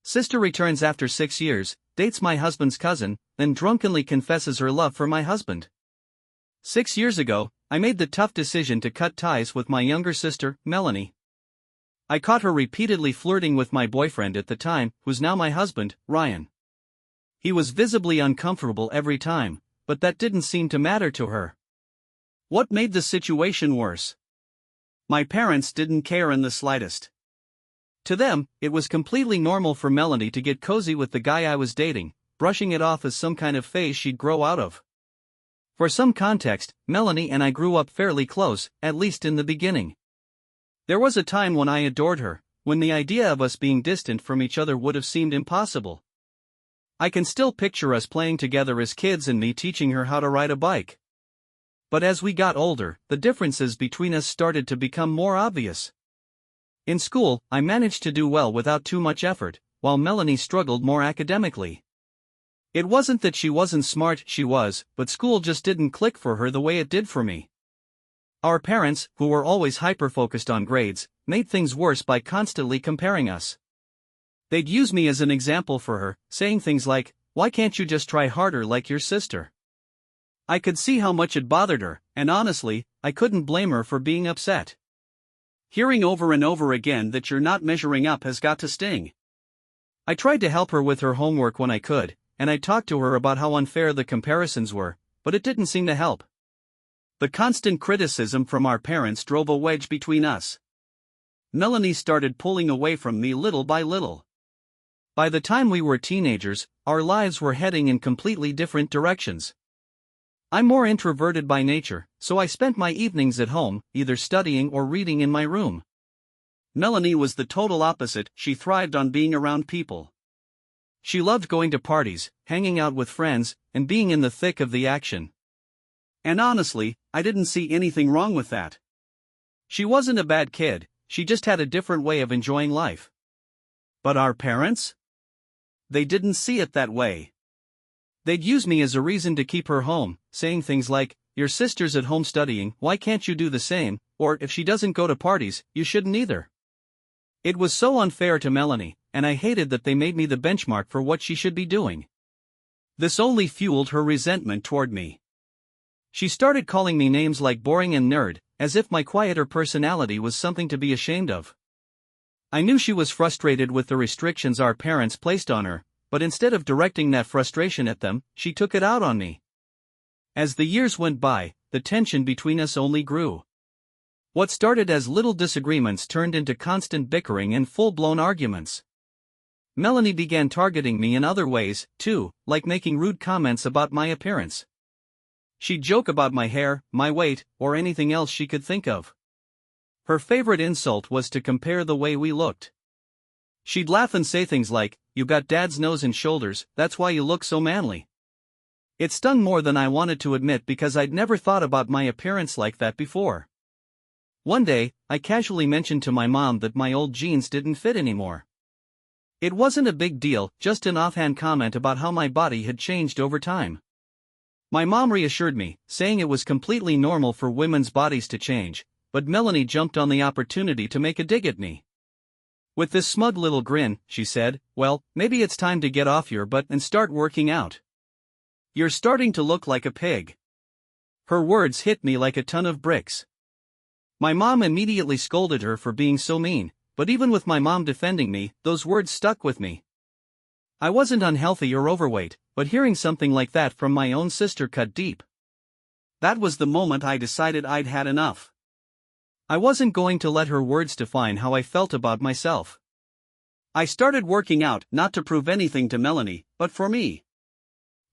Sister returns after 6 years, dates my husband's cousin, then drunkenly confesses her love for my husband. 6 years ago, I made the tough decision to cut ties with my younger sister, Melanie. I caught her repeatedly flirting with my boyfriend at the time, who's now my husband, Ryan. He was visibly uncomfortable every time, but that didn't seem to matter to her. What made the situation worse? My parents didn't care in the slightest. To them, it was completely normal for Melanie to get cozy with the guy I was dating, brushing it off as some kind of phase she'd grow out of. For some context, Melanie and I grew up fairly close, at least in the beginning. There was a time when I adored her, when the idea of us being distant from each other would have seemed impossible. I can still picture us playing together as kids and me teaching her how to ride a bike. But as we got older, the differences between us started to become more obvious. In school, I managed to do well without too much effort, while Melanie struggled more academically. It wasn't that she wasn't smart, she was, but school just didn't click for her the way it did for me. Our parents, who were always hyper-focused on grades, made things worse by constantly comparing us. They'd use me as an example for her, saying things like, "Why can't you just try harder like your sister?" I could see how much it bothered her, and honestly, I couldn't blame her for being upset. Hearing over and over again that you're not measuring up has got to sting. I tried to help her with her homework when I could, and I talked to her about how unfair the comparisons were, but it didn't seem to help. The constant criticism from our parents drove a wedge between us. Melanie started pulling away from me little by little. By the time we were teenagers, our lives were heading in completely different directions. I'm more introverted by nature, so I spent my evenings at home, either studying or reading in my room. Melanie was the total opposite, she thrived on being around people. She loved going to parties, hanging out with friends, and being in the thick of the action. And honestly, I didn't see anything wrong with that. She wasn't a bad kid, she just had a different way of enjoying life. But our parents? They didn't see it that way. They'd use me as a reason to keep her home, saying things like, "Your sister's at home studying, why can't you do the same?" Or, "If she doesn't go to parties, you shouldn't either." It was so unfair to Melanie, and I hated that they made me the benchmark for what she should be doing. This only fueled her resentment toward me. She started calling me names like boring and nerd, as if my quieter personality was something to be ashamed of. I knew she was frustrated with the restrictions our parents placed on her, but instead of directing that frustration at them, she took it out on me. As the years went by, the tension between us only grew. What started as little disagreements turned into constant bickering and full-blown arguments. Melanie began targeting me in other ways, too, like making rude comments about my appearance. She'd joke about my hair, my weight, or anything else she could think of. Her favorite insult was to compare the way we looked. She'd laugh and say things like, "You got dad's nose and shoulders, that's why you look so manly." It stung more than I wanted to admit because I'd never thought about my appearance like that before. One day, I casually mentioned to my mom that my old jeans didn't fit anymore. It wasn't a big deal, just an offhand comment about how my body had changed over time. My mom reassured me, saying it was completely normal for women's bodies to change, but Melanie jumped on the opportunity to make a dig at me. With this smug little grin, she said, "Well, maybe it's time to get off your butt and start working out. You're starting to look like a pig." Her words hit me like a ton of bricks. My mom immediately scolded her for being so mean, but even with my mom defending me, those words stuck with me. I wasn't unhealthy or overweight, but hearing something like that from my own sister cut deep. That was the moment I decided I'd had enough. I wasn't going to let her words define how I felt about myself. I started working out, not to prove anything to Melanie, but for me.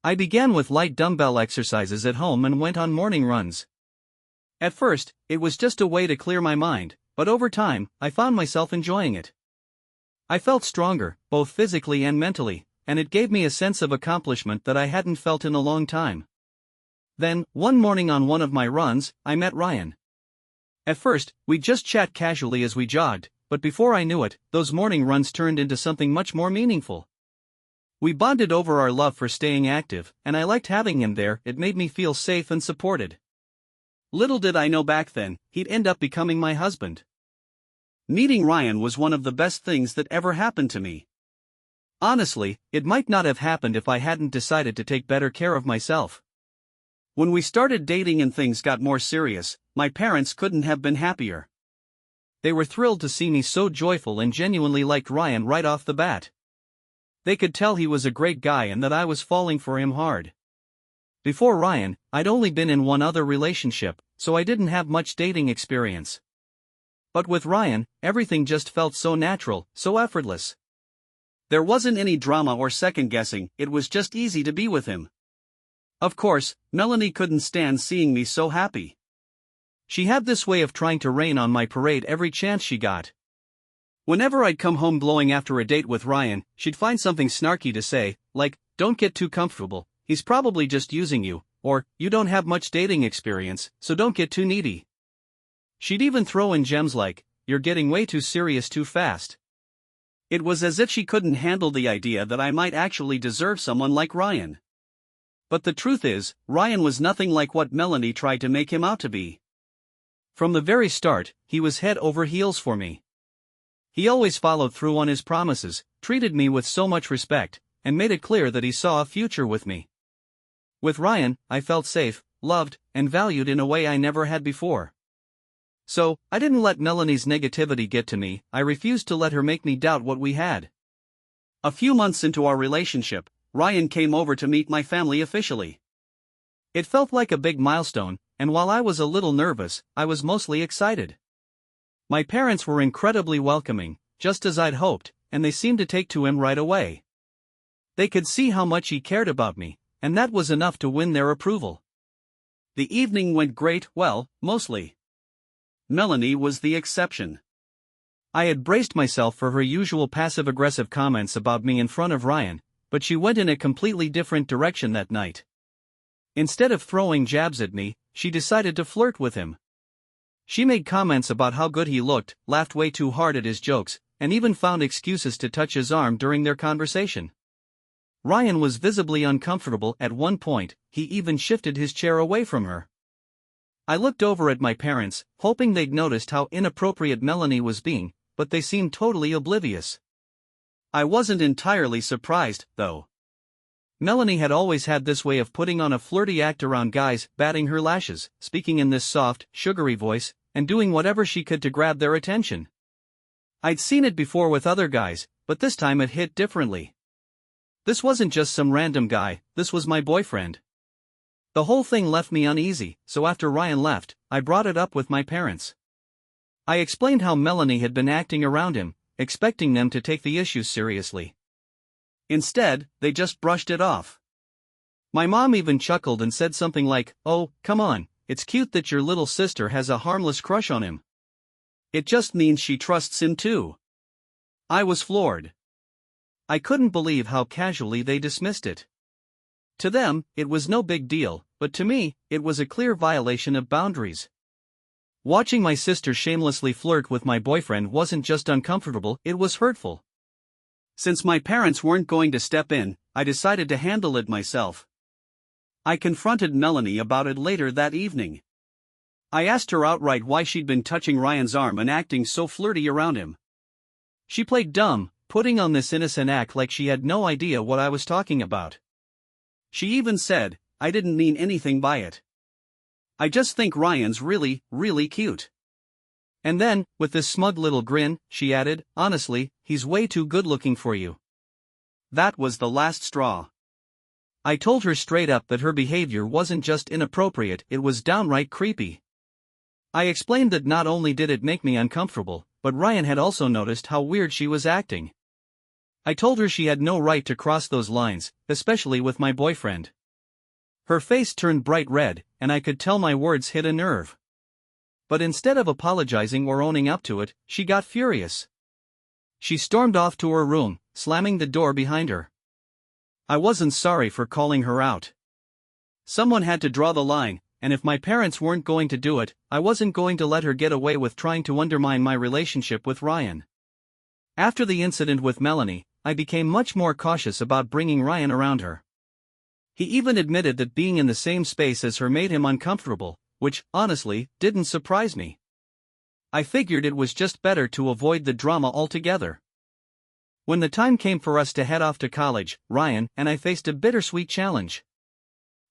I began with light dumbbell exercises at home and went on morning runs. At first, it was just a way to clear my mind, but over time, I found myself enjoying it. I felt stronger, both physically and mentally, and it gave me a sense of accomplishment that I hadn't felt in a long time. Then, one morning on one of my runs, I met Ryan. At first, we'd just chat casually as we jogged, but before I knew it, those morning runs turned into something much more meaningful. We bonded over our love for staying active, and I liked having him there, it made me feel safe and supported. Little did I know back then, he'd end up becoming my husband. Meeting Ryan was one of the best things that ever happened to me. Honestly, it might not have happened if I hadn't decided to take better care of myself. When we started dating and things got more serious, my parents couldn't have been happier. They were thrilled to see me so joyful and genuinely liked Ryan right off the bat. They could tell he was a great guy and that I was falling for him hard. Before Ryan, I'd only been in one other relationship, so I didn't have much dating experience. But with Ryan, everything just felt so natural, so effortless. There wasn't any drama or second-guessing, it was just easy to be with him. Of course, Melanie couldn't stand seeing me so happy. She had this way of trying to rain on my parade every chance she got. Whenever I'd come home glowing after a date with Ryan, she'd find something snarky to say, like, "Don't get too comfortable, he's probably just using you," or, "You don't have much dating experience, so don't get too needy." She'd even throw in gems like, "You're getting way too serious too fast." It was as if she couldn't handle the idea that I might actually deserve someone like Ryan. But the truth is, Ryan was nothing like what Melanie tried to make him out to be. From the very start, he was head over heels for me. He always followed through on his promises, treated me with so much respect, and made it clear that he saw a future with me. With Ryan, I felt safe, loved, and valued in a way I never had before. So, I didn't let Melanie's negativity get to me, I refused to let her make me doubt what we had. A few months into our relationship, Ryan came over to meet my family officially. It felt like a big milestone, and while I was a little nervous, I was mostly excited. My parents were incredibly welcoming, just as I'd hoped, and they seemed to take to him right away. They could see how much he cared about me, and that was enough to win their approval. The evening went great, well, mostly. Melanie was the exception. I had braced myself for her usual passive-aggressive comments about me in front of Ryan, but she went in a completely different direction that night. Instead of throwing jabs at me, she decided to flirt with him. She made comments about how good he looked, laughed way too hard at his jokes, and even found excuses to touch his arm during their conversation. Ryan was visibly uncomfortable at one point, he even shifted his chair away from her. I looked over at my parents, hoping they'd noticed how inappropriate Melanie was being, but they seemed totally oblivious. I wasn't entirely surprised, though. Melanie had always had this way of putting on a flirty act around guys, batting her lashes, speaking in this soft, sugary voice, and doing whatever she could to grab their attention. I'd seen it before with other guys, but this time it hit differently. This wasn't just some random guy, this was my boyfriend. The whole thing left me uneasy, so after Ryan left, I brought it up with my parents. I explained how Melanie had been acting around him, expecting them to take the issue seriously. Instead, they just brushed it off. My mom even chuckled and said something like, "Oh, come on, it's cute that your little sister has a harmless crush on him. It just means she trusts him too." I was floored. I couldn't believe how casually they dismissed it. To them, it was no big deal, but to me, it was a clear violation of boundaries. Watching my sister shamelessly flirt with my boyfriend wasn't just uncomfortable, it was hurtful. Since my parents weren't going to step in, I decided to handle it myself. I confronted Melanie about it later that evening. I asked her outright why she'd been touching Ryan's arm and acting so flirty around him. She played dumb, putting on this innocent act like she had no idea what I was talking about. She even said, "I didn't mean anything by it. I just think Ryan's really, really cute." And then, with this smug little grin, she added, "Honestly, he's way too good-looking for you." That was the last straw. I told her straight up that her behavior wasn't just inappropriate, it was downright creepy. I explained that not only did it make me uncomfortable, but Ryan had also noticed how weird she was acting. I told her she had no right to cross those lines, especially with my boyfriend. Her face turned bright red, and I could tell my words hit a nerve. But instead of apologizing or owning up to it, she got furious. She stormed off to her room, slamming the door behind her. I wasn't sorry for calling her out. Someone had to draw the line, and if my parents weren't going to do it, I wasn't going to let her get away with trying to undermine my relationship with Ryan. After the incident with Melanie, I became much more cautious about bringing Ryan around her. He even admitted that being in the same space as her made him uncomfortable, which, honestly, didn't surprise me. I figured it was just better to avoid the drama altogether. When the time came for us to head off to college, Ryan and I faced a bittersweet challenge.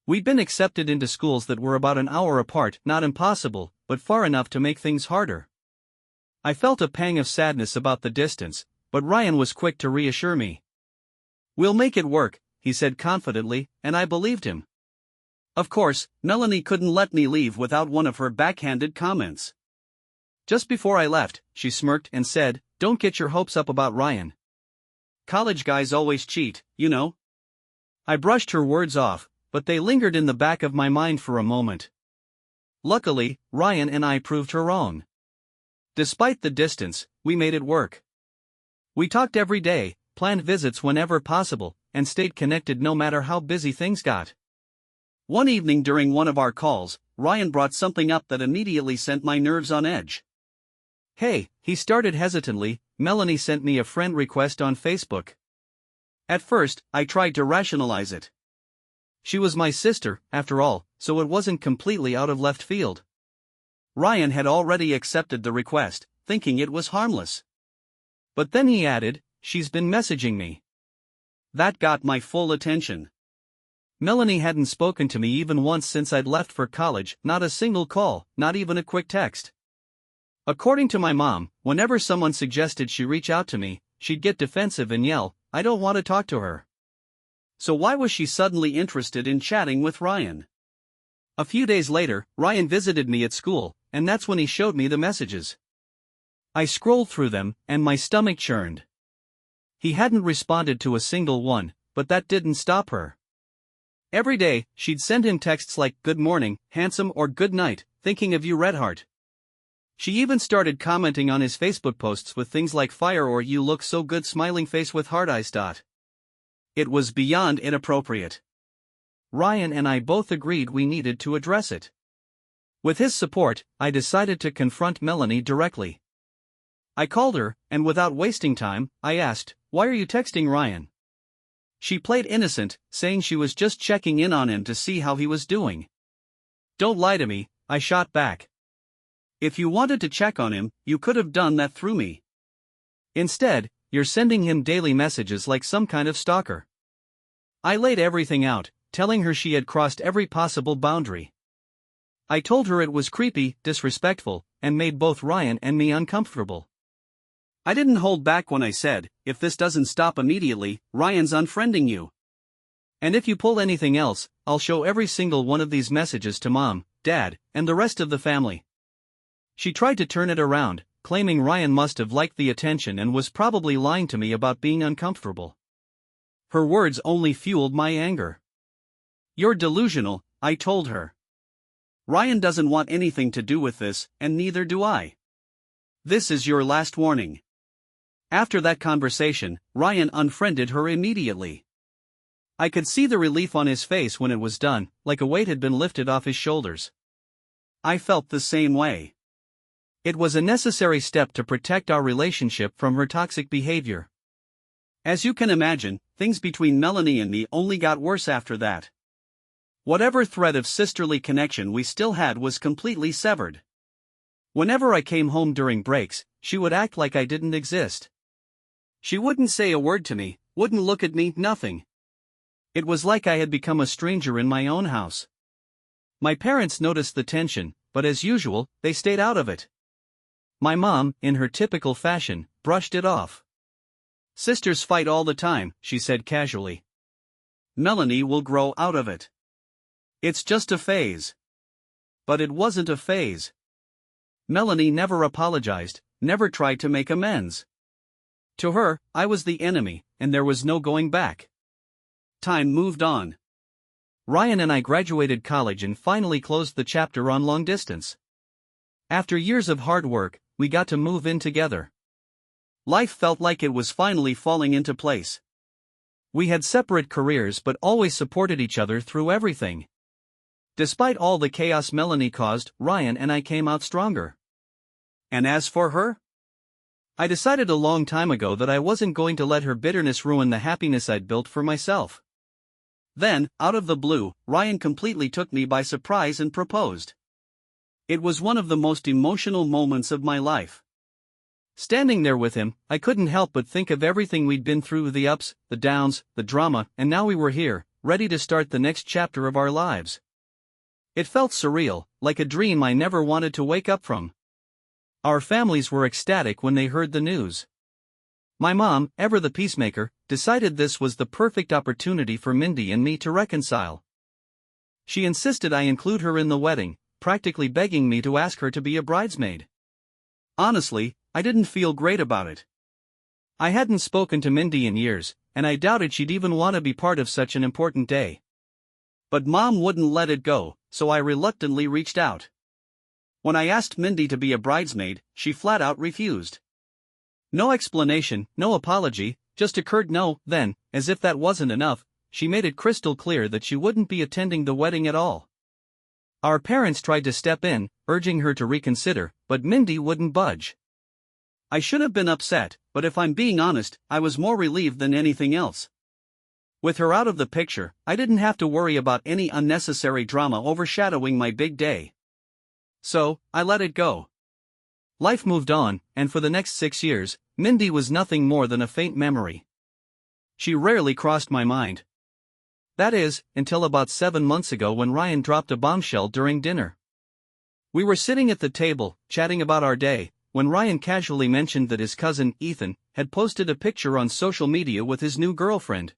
We'd been accepted into schools that were about an hour apart, not impossible, but far enough to make things harder. I felt a pang of sadness about the distance, but Ryan was quick to reassure me. "We'll make it work," he said confidently, and I believed him. Of course, Melanie couldn't let me leave without one of her backhanded comments. Just before I left, she smirked and said, "Don't get your hopes up about Ryan. College guys always cheat, you know." I brushed her words off, but they lingered in the back of my mind for a moment. Luckily, Ryan and I proved her wrong. Despite the distance, we made it work. We talked every day, planned visits whenever possible, and stayed connected no matter how busy things got. One evening during one of our calls, Ryan brought something up that immediately sent my nerves on edge. "Hey," he started hesitantly, "Melanie sent me a friend request on Facebook." At first, I tried to rationalize it. She was my sister, after all, so it wasn't completely out of left field. Ryan had already accepted the request, thinking it was harmless. But then he added, "She's been messaging me." That got my full attention. Melanie hadn't spoken to me even once since I'd left for college, not a single call, not even a quick text. According to my mom, whenever someone suggested she reach out to me, she'd get defensive and yell, "I don't want to talk to her." So why was she suddenly interested in chatting with Ryan? A few days later, Ryan visited me at school, and that's when he showed me the messages. I scrolled through them, and my stomach churned. He hadn't responded to a single one, but that didn't stop her. Every day, she'd send him texts like, "Good morning, handsome," or "Good night, thinking of you, Redheart." She even started commenting on his Facebook posts with things like "Fire" or "You look so good," smiling face with heart eyes. It was beyond inappropriate. Ryan and I both agreed we needed to address it. With his support, I decided to confront Melanie directly. I called her, and without wasting time, I asked, "Why are you texting Ryan?" She played innocent, saying she was just checking in on him to see how he was doing. "Don't lie to me," I shot back. "If you wanted to check on him, you could have done that through me. Instead, you're sending him daily messages like some kind of stalker." I laid everything out, telling her she had crossed every possible boundary. I told her it was creepy, disrespectful, and made both Ryan and me uncomfortable. I didn't hold back when I said, "If this doesn't stop immediately, Ryan's unfriending you. And if you pull anything else, I'll show every single one of these messages to Mom, Dad, and the rest of the family." She tried to turn it around, claiming Ryan must have liked the attention and was probably lying to me about being uncomfortable. Her words only fueled my anger. "You're delusional," I told her. "Ryan doesn't want anything to do with this, and neither do I. This is your last warning." After that conversation, Ryan unfriended her immediately. I could see the relief on his face when it was done, like a weight had been lifted off his shoulders. I felt the same way. It was a necessary step to protect our relationship from her toxic behavior. As you can imagine, things between Melanie and me only got worse after that. Whatever thread of sisterly connection we still had was completely severed. Whenever I came home during breaks, she would act like I didn't exist. She wouldn't say a word to me, wouldn't look at me, nothing. It was like I had become a stranger in my own house. My parents noticed the tension, but as usual, they stayed out of it. My mom, in her typical fashion, brushed it off. "Sisters fight all the time," she said casually. "Melanie will grow out of it. It's just a phase." But it wasn't a phase. Melanie never apologized, never tried to make amends. To her, I was the enemy, and there was no going back. Time moved on. Ryan and I graduated college and finally closed the chapter on long distance. After years of hard work, we got to move in together. Life felt like it was finally falling into place. We had separate careers but always supported each other through everything. Despite all the chaos Melanie caused, Ryan and I came out stronger. And as for her? I decided a long time ago that I wasn't going to let her bitterness ruin the happiness I'd built for myself. Then, out of the blue, Ryan completely took me by surprise and proposed. It was one of the most emotional moments of my life. Standing there with him, I couldn't help but think of everything we'd been through, the ups, the downs, the drama, and now we were here, ready to start the next chapter of our lives. It felt surreal, like a dream I never wanted to wake up from. Our families were ecstatic when they heard the news. My mom, ever the peacemaker, decided this was the perfect opportunity for Mindy and me to reconcile. She insisted I include her in the wedding, practically begging me to ask her to be a bridesmaid. Honestly, I didn't feel great about it. I hadn't spoken to Mindy in years, and I doubted she'd even want to be part of such an important day. But Mom wouldn't let it go, so I reluctantly reached out. When I asked Mindy to be a bridesmaid, she flat out refused. No explanation, no apology, just a curt no. Then, as if that wasn't enough, she made it crystal clear that she wouldn't be attending the wedding at all. Our parents tried to step in, urging her to reconsider, but Mindy wouldn't budge. I should have been upset, but if I'm being honest, I was more relieved than anything else. With her out of the picture, I didn't have to worry about any unnecessary drama overshadowing my big day. So, I let it go. Life moved on, and for the next 6 years, Mindy was nothing more than a faint memory. She rarely crossed my mind. That is, until about 7 months ago when Ryan dropped a bombshell during dinner. We were sitting at the table, chatting about our day, when Ryan casually mentioned that his cousin, Ethan, had posted a picture on social media with his new girlfriend.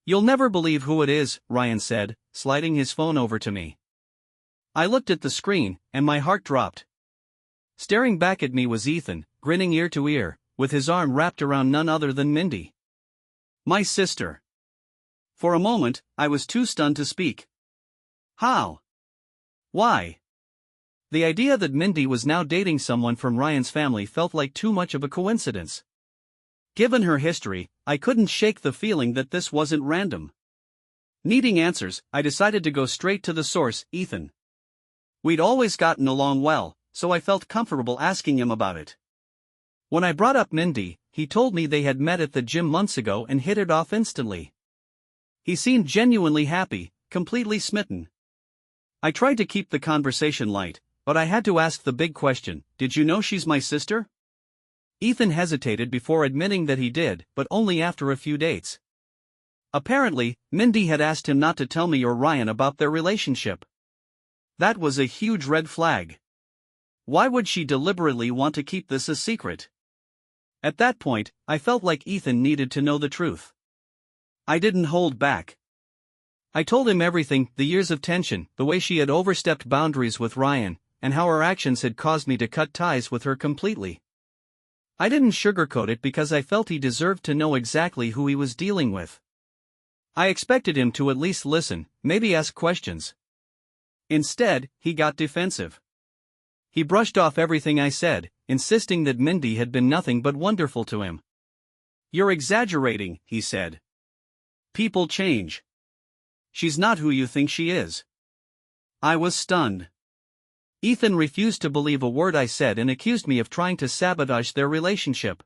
"You'll never believe who it is," Ryan said, sliding his phone over to me. I looked at the screen, and my heart dropped. Staring back at me was Ethan, grinning ear to ear, with his arm wrapped around none other than Mindy. My sister. For a moment, I was too stunned to speak. How? Why? The idea that Mindy was now dating someone from Ryan's family felt like too much of a coincidence. Given her history, I couldn't shake the feeling that this wasn't random. Needing answers, I decided to go straight to the source, Ethan. We'd always gotten along well, so I felt comfortable asking him about it. When I brought up Mindy, he told me they had met at the gym months ago and hit it off instantly. He seemed genuinely happy, completely smitten. I tried to keep the conversation light, but I had to ask the big question, did you know she's my sister? Ethan hesitated before admitting that he did, but only after a few dates. Apparently, Mindy had asked him not to tell me or Ryan about their relationship. That was a huge red flag. Why would she deliberately want to keep this a secret? At that point, I felt like Ethan needed to know the truth. I didn't hold back. I told him everything, the years of tension, the way she had overstepped boundaries with Ryan, and how her actions had caused me to cut ties with her completely. I didn't sugarcoat it because I felt he deserved to know exactly who he was dealing with. I expected him to at least listen, maybe ask questions. Instead, he got defensive. He brushed off everything I said, insisting that Mindy had been nothing but wonderful to him. "You're exaggerating," he said. "People change. She's not who you think she is." I was stunned. Ethan refused to believe a word I said and accused me of trying to sabotage their relationship.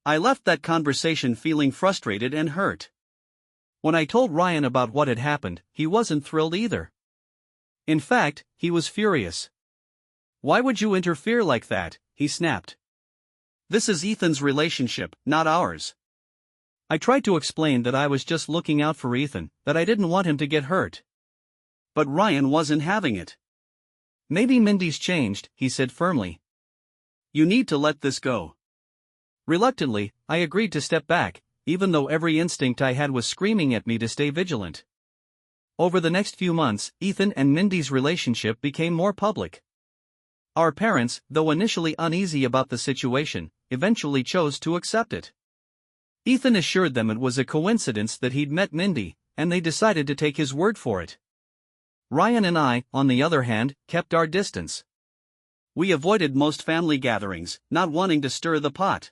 I left that conversation feeling frustrated and hurt. When I told Ryan about what had happened, he wasn't thrilled either. In fact, he was furious. "Why would you interfere like that?" he snapped. "This is Ethan's relationship, not ours." I tried to explain that I was just looking out for Ethan, that I didn't want him to get hurt. But Ryan wasn't having it. "Maybe Mindy's changed," he said firmly. "You need to let this go." Reluctantly, I agreed to step back, even though every instinct I had was screaming at me to stay vigilant. Over the next few months, Ethan and Mindy's relationship became more public. Our parents, though initially uneasy about the situation, eventually chose to accept it. Ethan assured them it was a coincidence that he'd met Mindy, and they decided to take his word for it. Ryan and I, on the other hand, kept our distance. We avoided most family gatherings, not wanting to stir the pot.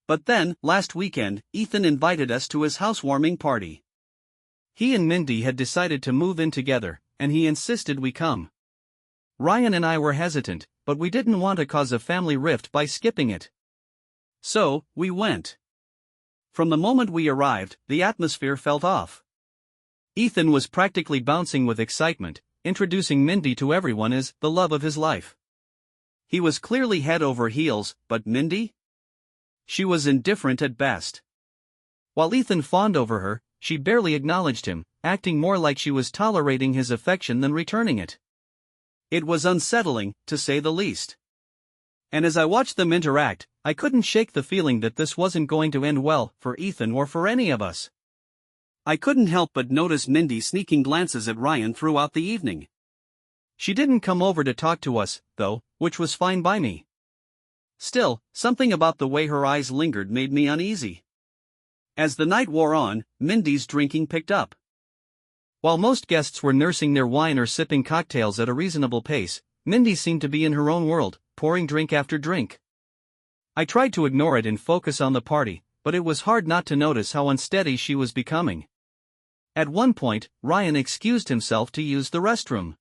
But then, last weekend, Ethan invited us to his housewarming party. He and Mindy had decided to move in together, and he insisted we come. Ryan and I were hesitant, but we didn't want to cause a family rift by skipping it. So, we went. From the moment we arrived, the atmosphere felt off. Ethan was practically bouncing with excitement, introducing Mindy to everyone as the love of his life. He was clearly head over heels, but Mindy? She was indifferent at best. While Ethan fawned over her, she barely acknowledged him, acting more like she was tolerating his affection than returning it. It was unsettling, to say the least. And as I watched them interact, I couldn't shake the feeling that this wasn't going to end well for Ethan or for any of us. I couldn't help but notice Mindy sneaking glances at Ryan throughout the evening. She didn't come over to talk to us, though, which was fine by me. Still, something about the way her eyes lingered made me uneasy. As the night wore on, Mindy's drinking picked up. While most guests were nursing their wine or sipping cocktails at a reasonable pace, Mindy seemed to be in her own world, pouring drink after drink. I tried to ignore it and focus on the party, but it was hard not to notice how unsteady she was becoming. At one point, Ryan excused himself to use the restroom.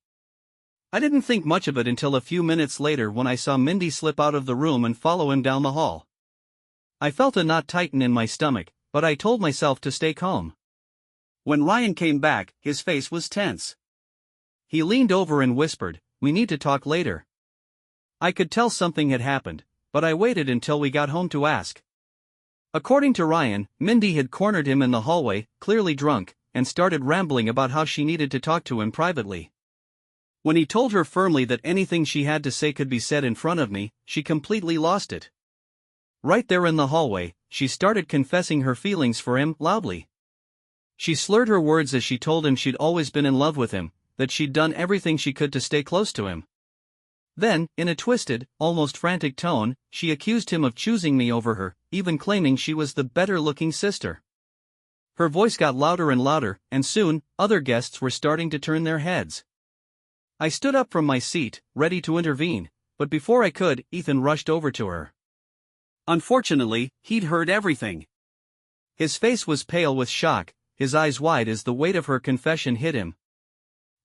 I didn't think much of it until a few minutes later when I saw Mindy slip out of the room and follow him down the hall. I felt a knot tighten in my stomach, but I told myself to stay calm. When Ryan came back, his face was tense. He leaned over and whispered, "We need to talk later." I could tell something had happened, but I waited until we got home to ask. According to Ryan, Mindy had cornered him in the hallway, clearly drunk, and started rambling about how she needed to talk to him privately. When he told her firmly that anything she had to say could be said in front of me, she completely lost it. Right there in the hallway, she started confessing her feelings for him loudly. She slurred her words as she told him she'd always been in love with him, that she'd done everything she could to stay close to him. Then, in a twisted, almost frantic tone, she accused him of choosing me over her, even claiming she was the better-looking sister. Her voice got louder and louder, and soon, other guests were starting to turn their heads. I stood up from my seat, ready to intervene, but before I could, Ethan rushed over to her. Unfortunately, he'd heard everything. His face was pale with shock, his eyes wide as the weight of her confession hit him.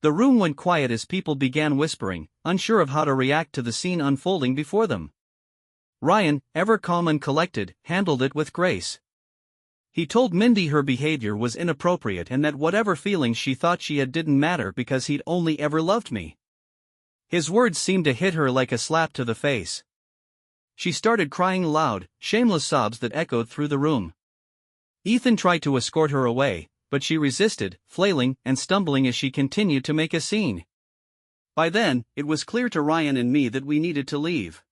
The room went quiet as people began whispering, unsure of how to react to the scene unfolding before them. Ryan, ever calm and collected, handled it with grace. He told Mindy her behavior was inappropriate and that whatever feelings she thought she had didn't matter because he'd only ever loved me. His words seemed to hit her like a slap to the face. She started crying loud, shameless sobs that echoed through the room. Ethan tried to escort her away, but she resisted, flailing and stumbling as she continued to make a scene. By then, it was clear to Ryan and me that we needed to leave.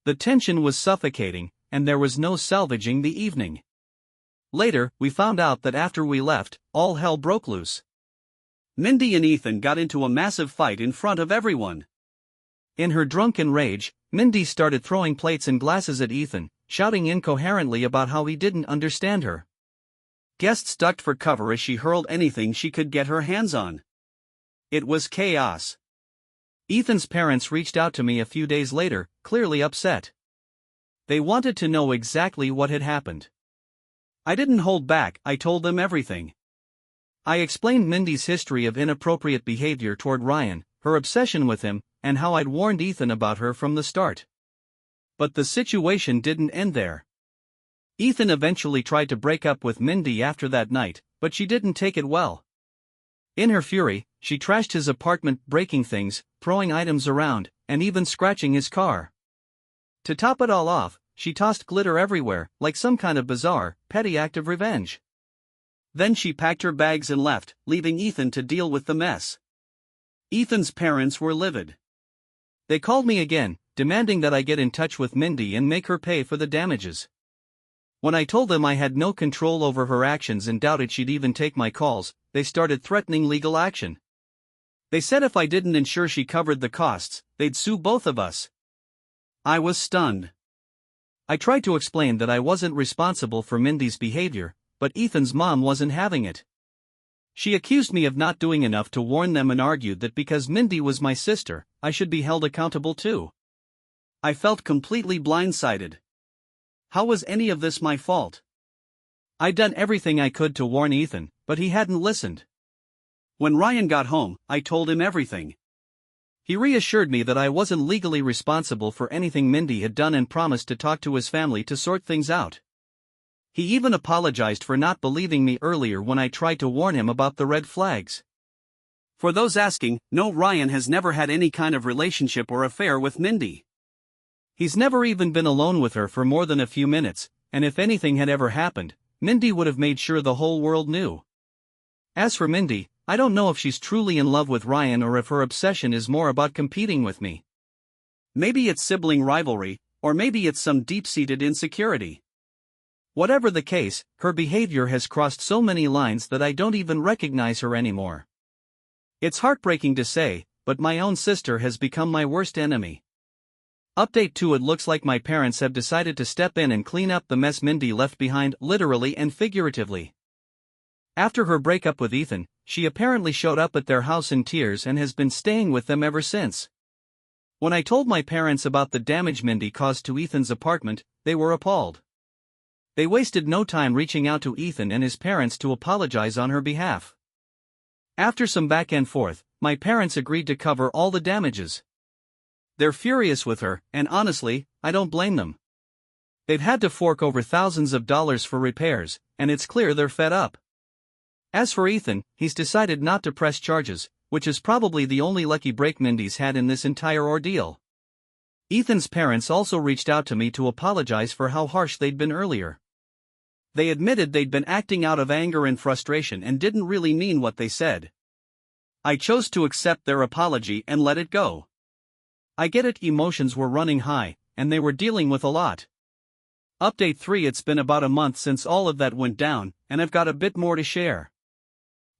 The tension was suffocating, and there was no salvaging the evening. Later, we found out that after we left, all hell broke loose. Mindy and Ethan got into a massive fight in front of everyone. In her drunken rage, Mindy started throwing plates and glasses at Ethan, shouting incoherently about how he didn't understand her. Guests ducked for cover as she hurled anything she could get her hands on. It was chaos. Ethan's parents reached out to me a few days later, clearly upset. They wanted to know exactly what had happened. I didn't hold back, I told them everything. I explained Mindy's history of inappropriate behavior toward Ryan, her obsession with him, and how I'd warned Ethan about her from the start. But the situation didn't end there. Ethan eventually tried to break up with Mindy after that night, but she didn't take it well. In her fury, she trashed his apartment, breaking things, throwing items around, and even scratching his car. To top it all off, she tossed glitter everywhere, like some kind of bizarre, petty act of revenge. Then she packed her bags and left, leaving Ethan to deal with the mess. Ethan's parents were livid. They called me again, demanding that I get in touch with Mindy and make her pay for the damages. When I told them I had no control over her actions and doubted she'd even take my calls, they started threatening legal action. They said if I didn't ensure she covered the costs, they'd sue both of us. I was stunned. I tried to explain that I wasn't responsible for Mindy's behavior, but Ethan's mom wasn't having it. She accused me of not doing enough to warn them and argued that because Mindy was my sister, I should be held accountable too. I felt completely blindsided. How was any of this my fault? I'd done everything I could to warn Ethan, but he hadn't listened. When Ryan got home, I told him everything. He reassured me that I wasn't legally responsible for anything Mindy had done and promised to talk to his family to sort things out. He even apologized for not believing me earlier when I tried to warn him about the red flags. For those asking, no, Ryan has never had any kind of relationship or affair with Mindy. He's never even been alone with her for more than a few minutes, and if anything had ever happened, Mindy would have made sure the whole world knew. As for Mindy, I don't know if she's truly in love with Ryan or if her obsession is more about competing with me. Maybe it's sibling rivalry, or maybe it's some deep-seated insecurity. Whatever the case, her behavior has crossed so many lines that I don't even recognize her anymore. It's heartbreaking to say, but my own sister has become my worst enemy. Update 2: It looks like my parents have decided to step in and clean up the mess Mindy left behind, literally and figuratively. After her breakup with Ethan, she apparently showed up at their house in tears and has been staying with them ever since. When I told my parents about the damage Mindy caused to Ethan's apartment, they were appalled. They wasted no time reaching out to Ethan and his parents to apologize on her behalf. After some back and forth, my parents agreed to cover all the damages. They're furious with her, and honestly, I don't blame them. They've had to fork over thousands of dollars for repairs, and it's clear they're fed up. As for Ethan, he's decided not to press charges, which is probably the only lucky break Mindy's had in this entire ordeal. Ethan's parents also reached out to me to apologize for how harsh they'd been earlier. They admitted they'd been acting out of anger and frustration and didn't really mean what they said. I chose to accept their apology and let it go. I get it, emotions were running high, and they were dealing with a lot. Update 3: It's been about a month since all of that went down, and I've got a bit more to share.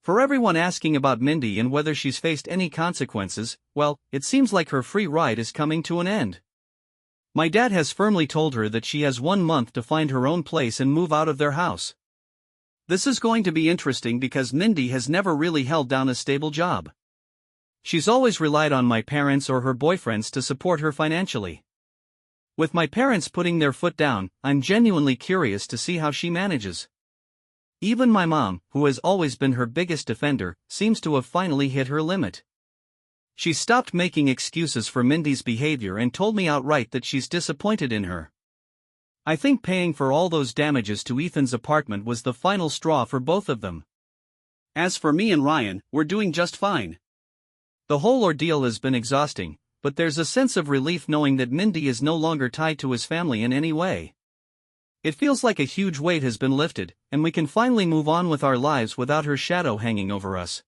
For everyone asking about Mindy and whether she's faced any consequences, well, it seems like her free ride is coming to an end. My dad has firmly told her that she has 1 month to find her own place and move out of their house. This is going to be interesting because Mindy has never really held down a stable job. She's always relied on my parents or her boyfriends to support her financially. With my parents putting their foot down, I'm genuinely curious to see how she manages. Even my mom, who has always been her biggest defender, seems to have finally hit her limit. She stopped making excuses for Mindy's behavior and told me outright that she's disappointed in her. I think paying for all those damages to Ethan's apartment was the final straw for both of them. As for me and Ryan, we're doing just fine. The whole ordeal has been exhausting, but there's a sense of relief knowing that Mindy is no longer tied to his family in any way. It feels like a huge weight has been lifted, and we can finally move on with our lives without her shadow hanging over us.